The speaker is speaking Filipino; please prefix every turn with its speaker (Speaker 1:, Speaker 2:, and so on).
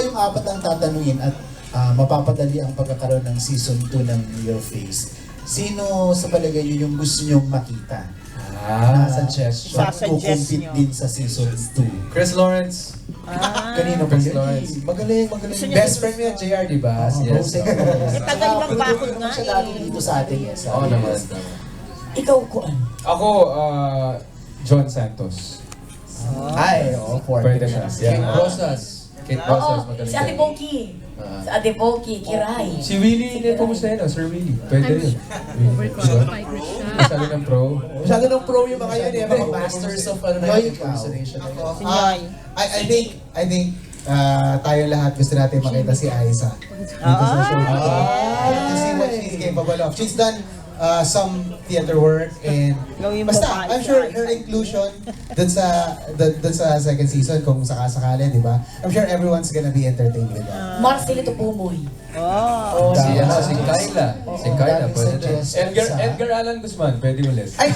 Speaker 1: kayong apat ang tatanungin at mapapadali ang pagkakaroon ng season 2 ng Your Face, sino sa palagay niyo yung gusto nyong makita?
Speaker 2: Suggestion.
Speaker 1: Magkukumpit
Speaker 3: nyo.
Speaker 1: din sa season 2.
Speaker 2: Chris Lawrence.
Speaker 1: Kanino ba
Speaker 2: Chris
Speaker 1: yun?
Speaker 2: Lawrence.
Speaker 1: Magaling.
Speaker 3: Gusto niya
Speaker 2: Best friend mo yan, JR, di ba? Yes.
Speaker 3: tagal magpakot nga
Speaker 1: siya
Speaker 3: eh.
Speaker 1: lagi dito sa atin. Yes.
Speaker 2: Oo naman.
Speaker 4: Ikaw, Kuan.
Speaker 2: Ako, John Santos.
Speaker 1: Ay, oo.
Speaker 2: Pwede siya.
Speaker 5: King
Speaker 2: Yeah.
Speaker 5: Rosas.
Speaker 2: Kate Rosas,
Speaker 4: Oo,
Speaker 2: magaling.
Speaker 4: si Ate Poki. Si Ate Poki, Kiray.
Speaker 2: Si Willie, hindi po mo siya Sir Willie. Pwede rin.
Speaker 6: Overqualified na siya.
Speaker 2: Masyado ng pro.
Speaker 5: Masyado ng pro yung mga yun eh, mga masters of ano na
Speaker 1: Yoy,
Speaker 5: yun, impersonation.
Speaker 3: Si Noy.
Speaker 7: I think tayo lahat gusto natin makita si Aiza dito sa show. To see what she's capable of. She's done some theater work and
Speaker 3: Gawin mo
Speaker 7: basta
Speaker 3: pa,
Speaker 7: I'm
Speaker 3: Aiza.
Speaker 7: sure her inclusion dun sa second season kung sakasakali, di ba? I'm sure everyone's gonna be entertained with that.
Speaker 4: Marcelito Pumoy.
Speaker 3: Oh.
Speaker 2: Si,
Speaker 5: Si,
Speaker 2: si Kyla. Si Kyla,
Speaker 1: daming
Speaker 2: pwede din.
Speaker 1: suggestions,
Speaker 2: Edgar Allan Guzman, pwede ulit.
Speaker 7: Ay!